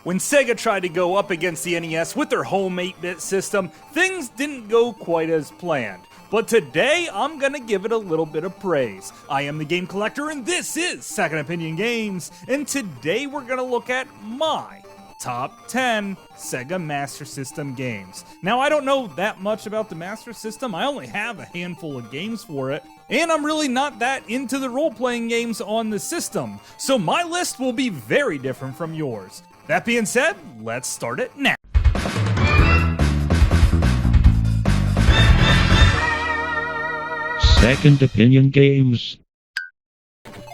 When Sega tried to go up against the NES with their home 8-bit system, things didn't go quite as planned. But today, I'm gonna give it a little bit of praise. I am the Game Collector, and this is Second Opinion Games, and today we're gonna look at my top 10 Sega Master System games. Now, I don't know that much about the Master System, I only have a handful of games for it, and I'm really not that into the role-playing games on the system, so my list will be very different from yours. That being said, let's start it now. Second Opinion Games.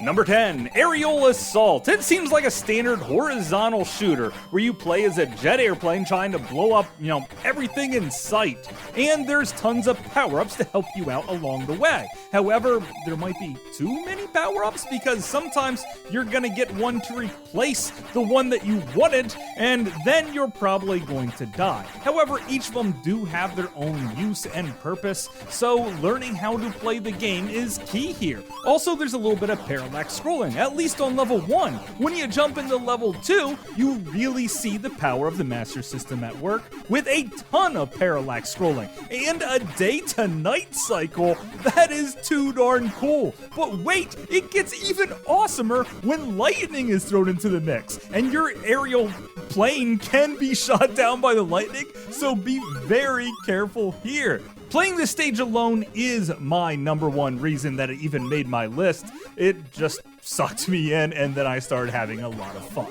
Number 10, Areola Salt. It seems like a standard horizontal shooter where you play as a jet airplane trying to blow up, everything in sight. And there's tons of power-ups to help you out along the way. However, there might be too many power-ups because sometimes you're gonna get one to replace the one that you wanted, and then you're probably going to die. However, each of them do have their own use and purpose, so learning how to play the game is key here. Also, there's a little bit of parallax scrolling, at least on level 1. When you jump into level 2, you really see the power of the Master System at work, with a ton of parallax scrolling, and a day-to-night cycle that is too darn cool. But wait, it gets even awesomer when lightning is thrown into the mix, and your aerial plane can be shot down by the lightning, so be very careful here. Playing this stage alone is my number one reason that it even made my list. It just sucked me in, and then I started having a lot of fun.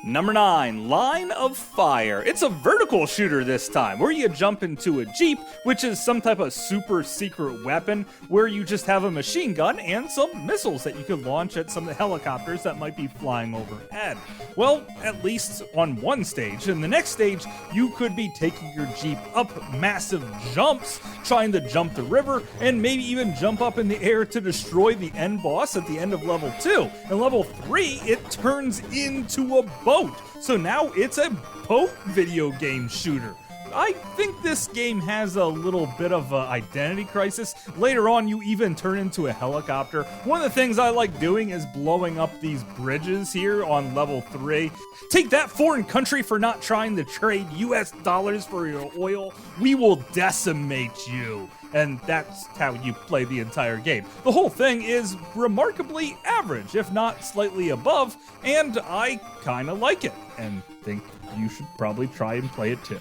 Number 9, Line of Fire. It's a vertical shooter this time, where you jump into a Jeep, which is some type of super secret weapon, where you just have a machine gun and some missiles that you could launch at some of the helicopters that might be flying overhead. Well, at least on one stage. In the next stage, you could be taking your Jeep up massive jumps, trying to jump the river, and maybe even jump up in the air to destroy the end boss at the end of level 2. In level 3, it turns into a boat. So now it's a boat video game shooter. I think this game has a little bit of an identity crisis. Later on, you even turn into a helicopter. One of the things I like doing is blowing up these bridges here on level 3. Take that, foreign country, for not trying to trade US dollars for your oil. We will decimate you. And that's how you play the entire game. The whole thing is remarkably average, if not slightly above, and I kinda like it, and think you should probably try and play it too.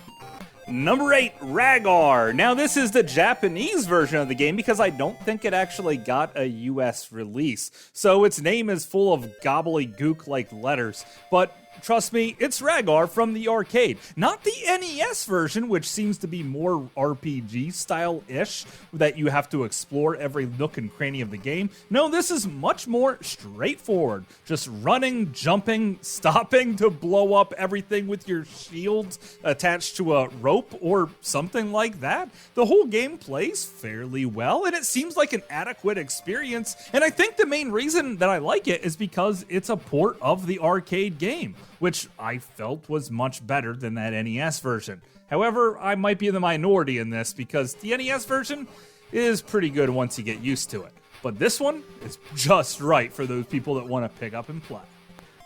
Number 8, Ragar. Now this is the Japanese version of the game because I don't think it actually got a US release. So its name is full of gobbledygook-like letters, but trust me, it's Ragar from the arcade. Not the NES version, which seems to be more RPG style-ish, that you have to explore every nook and cranny of the game. No, this is much more straightforward. Just running, jumping, stopping to blow up everything with your shield attached to a rope or something like that. The whole game plays fairly well, and it seems like an adequate experience, and I think the main reason that I like it is because it's a port of the arcade game, which I felt was much better than that NES version. However, I might be in the minority in this because the NES version is pretty good once you get used to it. But this one is just right for those people that want to pick up and play.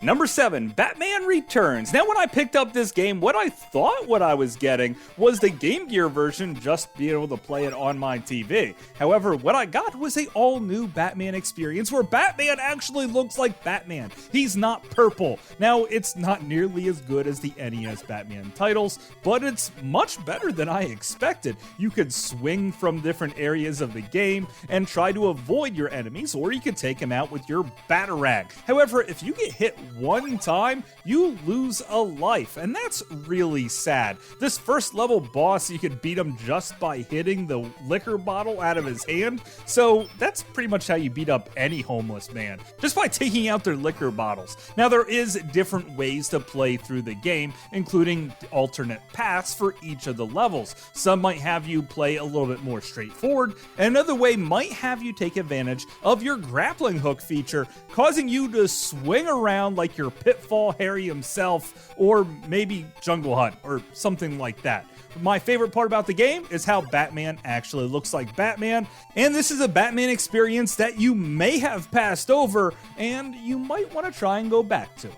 Number 7, Batman Returns. Now, when I picked up this game, what I thought what I was getting was the Game Gear version, just being able to play it on my TV. However, what I got was a all-new Batman experience where Batman actually looks like Batman. He's not purple. Now, it's not nearly as good as the NES Batman titles, but it's much better than I expected. You could swing from different areas of the game and try to avoid your enemies, or you could take them out with your Batarang. However, if you get hit one time, you lose a life, and that's really sad. This first level boss, you could beat him just by hitting the liquor bottle out of his hand, so that's pretty much how you beat up any homeless man, just by taking out their liquor bottles. Now, there is different ways to play through the game, including alternate paths for each of the levels. Some might have you play a little bit more straightforward, and another way might have you take advantage of your grappling hook feature, causing you to swing around like your Pitfall Harry himself, or maybe Jungle Hunt, or something like that. My favorite part about the game is how Batman actually looks like Batman, and this is a Batman experience that you may have passed over, and you might want to try and go back to it.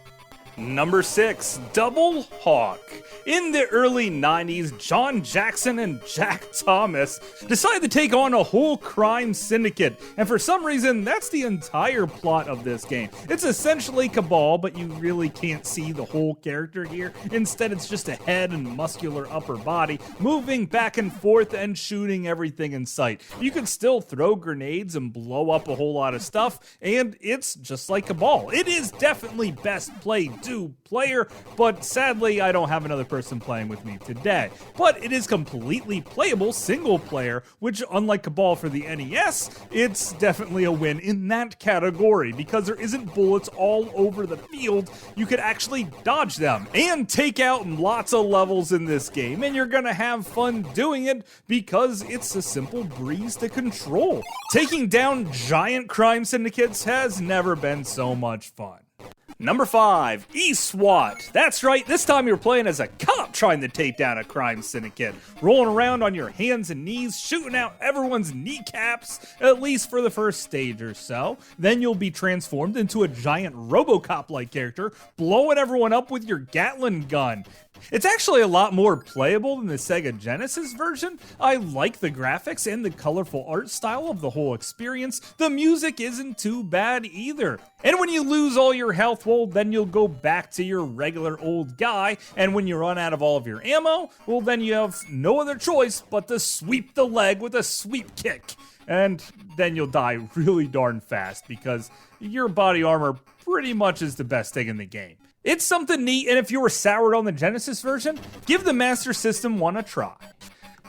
Number 6, Double Hawk. In the early 90s, John Jackson and Jack Thomas decided to take on a whole crime syndicate, and for some reason, that's the entire plot of this game. It's essentially Cabal, but you really can't see the whole character here. Instead, it's just a head and muscular upper body, moving back and forth and shooting everything in sight. You can still throw grenades and blow up a whole lot of stuff, and it's just like Cabal. It is definitely best played two-player, but sadly, I don't have another person playing with me today. But it is completely playable single-player, which, unlike Cabal for the NES, it's definitely a win in that category, because there isn't bullets all over the field. You could actually dodge them and take out lots of levels in this game, and you're gonna have fun doing it because it's a simple breeze to control. Taking down giant crime syndicates has never been so much fun. Number 5, Swat. That's right, this time you're playing as a cop trying to take down a crime syndicate. Rolling around on your hands and knees, shooting out everyone's kneecaps, at least for the first stage or so. Then you'll be transformed into a giant RoboCop-like character, blowing everyone up with your Gatling gun. It's actually a lot more playable than the Sega Genesis version. I like the graphics and the colorful art style of the whole experience. The music isn't too bad either. And when you lose all your health, well, then you'll go back to your regular old guy. And when you run out of all of your ammo, well, then you have no other choice but to sweep the leg with a sweep kick. And then you'll die really darn fast because your body armor pretty much is the best thing in the game. It's something neat, and if you were soured on the Genesis version, give the Master System one a try.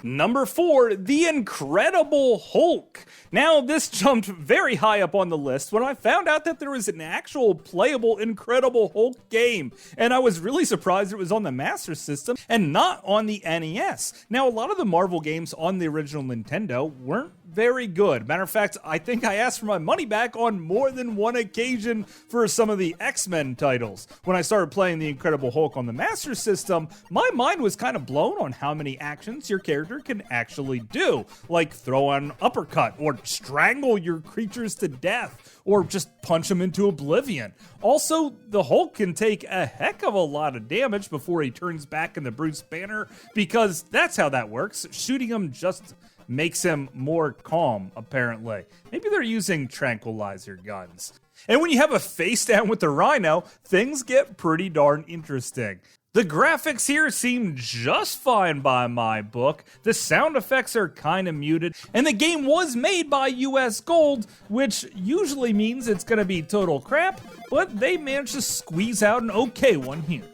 Number 4, The Incredible Hulk. Now, this jumped very high up on the list when I found out that there was an actual playable Incredible Hulk game, and I was really surprised it was on the Master System and not on the NES. Now, a lot of the Marvel games on the original Nintendo weren't very good. Matter of fact, I think I asked for my money back on more than one occasion for some of the X-Men titles. When I started playing The Incredible Hulk on the Master System, my mind was kind of blown on how many actions your character can actually do, like throw an uppercut, or strangle your creatures to death, or just punch them into oblivion. Also, the Hulk can take a heck of a lot of damage before he turns back into Bruce Banner, because that's how that works. Shooting him just makes him more calm, apparently. Maybe they're using tranquilizer guns. And when you have a face down with the Rhino, things get pretty darn interesting. The graphics here seem just fine by my book, the sound effects are kinda muted, and the game was made by US Gold, which usually means it's gonna be total crap, but they managed to squeeze out an okay one here.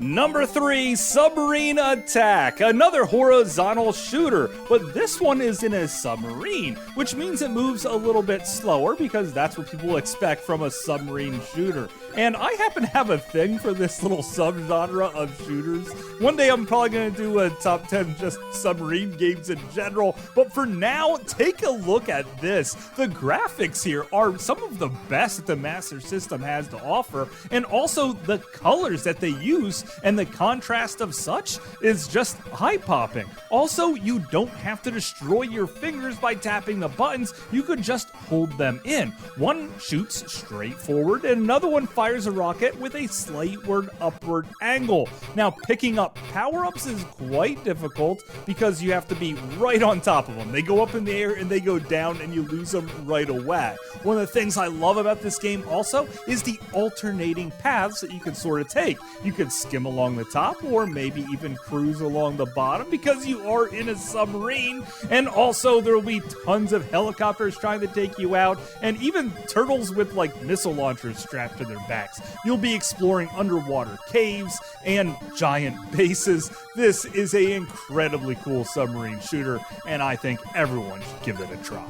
Number 3, Submarine Attack, another horizontal shooter, but this one is in a submarine, which means it moves a little bit slower because that's what people expect from a submarine shooter. And I happen to have a thing for this little subgenre of shooters. One day I'm probably going to do a top 10 just submarine games in general, but for now, take a look at this. The graphics here are some of the best that the Master System has to offer, and also the colors that they use and the contrast of such is just eye-popping. Also, you don't have to destroy your fingers by tapping the buttons, you could just hold them in. One shoots straight forward and another one fires a rocket with a slightward upward angle. Now, picking up power-ups is quite difficult because you have to be right on top of them. They go up in the air and they go down and you lose them right away. One of the things I love about this game also is the alternating paths that you can sort of take. You can skim along the top or maybe even cruise along the bottom because you are in a submarine, and also there will be tons of helicopters trying to take you out and even turtles with like missile launchers strapped to their backs. You'll be exploring underwater caves and giant bases. This is an incredibly cool submarine shooter, and I think everyone should give it a try.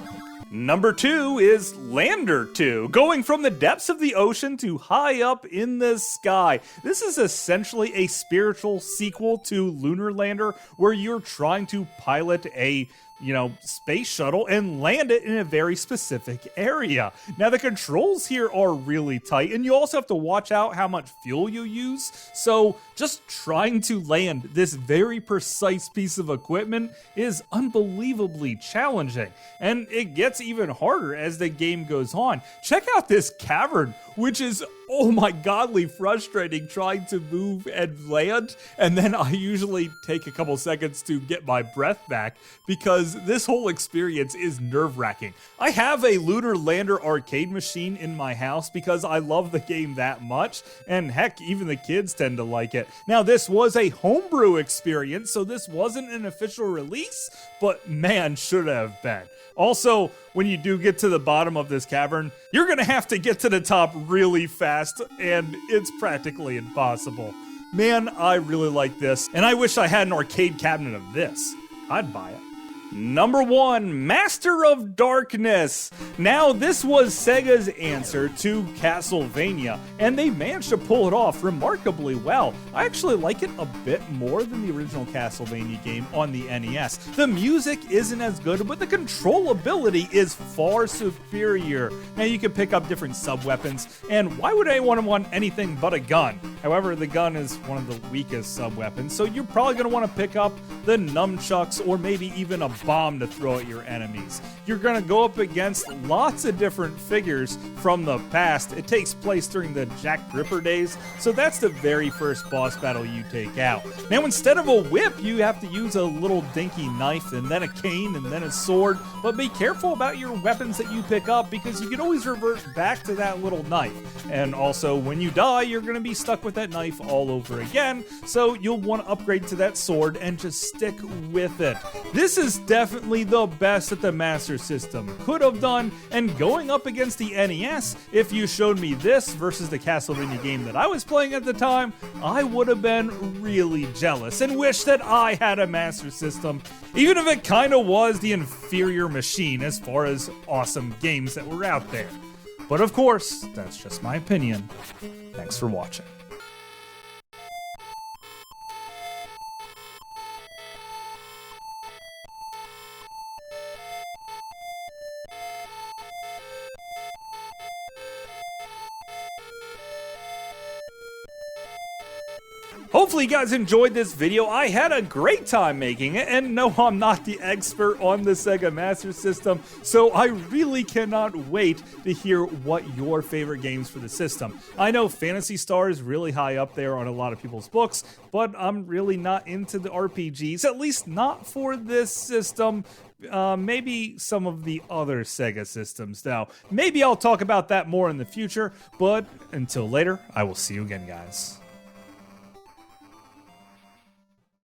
Number 2 is Lander 2, going from the depths of the ocean to high up in the sky. This is essentially a spiritual sequel to Lunar Lander, where you're trying to pilot a space shuttle and land it in a very specific area. Now, the controls here are really tight, and you also have to watch out how much fuel you use. So just trying to land this very precise piece of equipment is unbelievably challenging, and it gets even harder as the game goes on. Check out this cavern, which is oh my godly frustrating trying to move and land, and then I usually take a couple seconds to get my breath back because this whole experience is nerve-wracking. I have a Lunar Lander arcade machine in my house because I love the game that much, and heck, even the kids tend to like it. Now, this was a homebrew experience, so this wasn't an official release, but man, should have been. Also, when you do get to the bottom of this cavern, you're gonna have to get to the top really fast, and it's practically impossible. Man, I really like this, and I wish I had an arcade cabinet of this. I'd buy it. Number 1, Master of Darkness. Now, this was Sega's answer to Castlevania, and they managed to pull it off remarkably well. I actually like it a bit more than the original Castlevania game on the NES. The music isn't as good, but the controllability is far superior. Now, you can pick up different sub-weapons, and why would anyone want anything but a gun? However, the gun is one of the weakest sub-weapons, so you're probably going to want to pick up the nunchucks or maybe even a bomb to throw at your enemies. You're gonna go up against lots of different figures from the past. It takes place during the Jack Ripper days, so that's the very first boss battle you take out. Now, instead of a whip, you have to use a little dinky knife, and then a cane, and then a sword, but be careful about your weapons that you pick up because you can always revert back to that little knife. And also, when you die, you're gonna be stuck with that knife all over again, so you'll want to upgrade to that sword and just stick with it. This is definitely the best that the Master System could have done, and going up against the NES, if you showed me this versus the Castlevania game that I was playing at the time, I would have been really jealous and wish that I had a Master System, even if it kind of was the inferior machine as far as awesome games that were out there. But of course, that's just my opinion. Thanks for watching. Hopefully you guys enjoyed this video. I had a great time making it, and no, I'm not the expert on the Sega Master System, so I really cannot wait to hear what your favorite games for the system. I know Phantasy Star is really high up there on a lot of people's books, but I'm really not into the RPGs, at least not for this system. Maybe some of the other Sega systems. Now, maybe I'll talk about that more in the future, but until later, I will see you again, guys.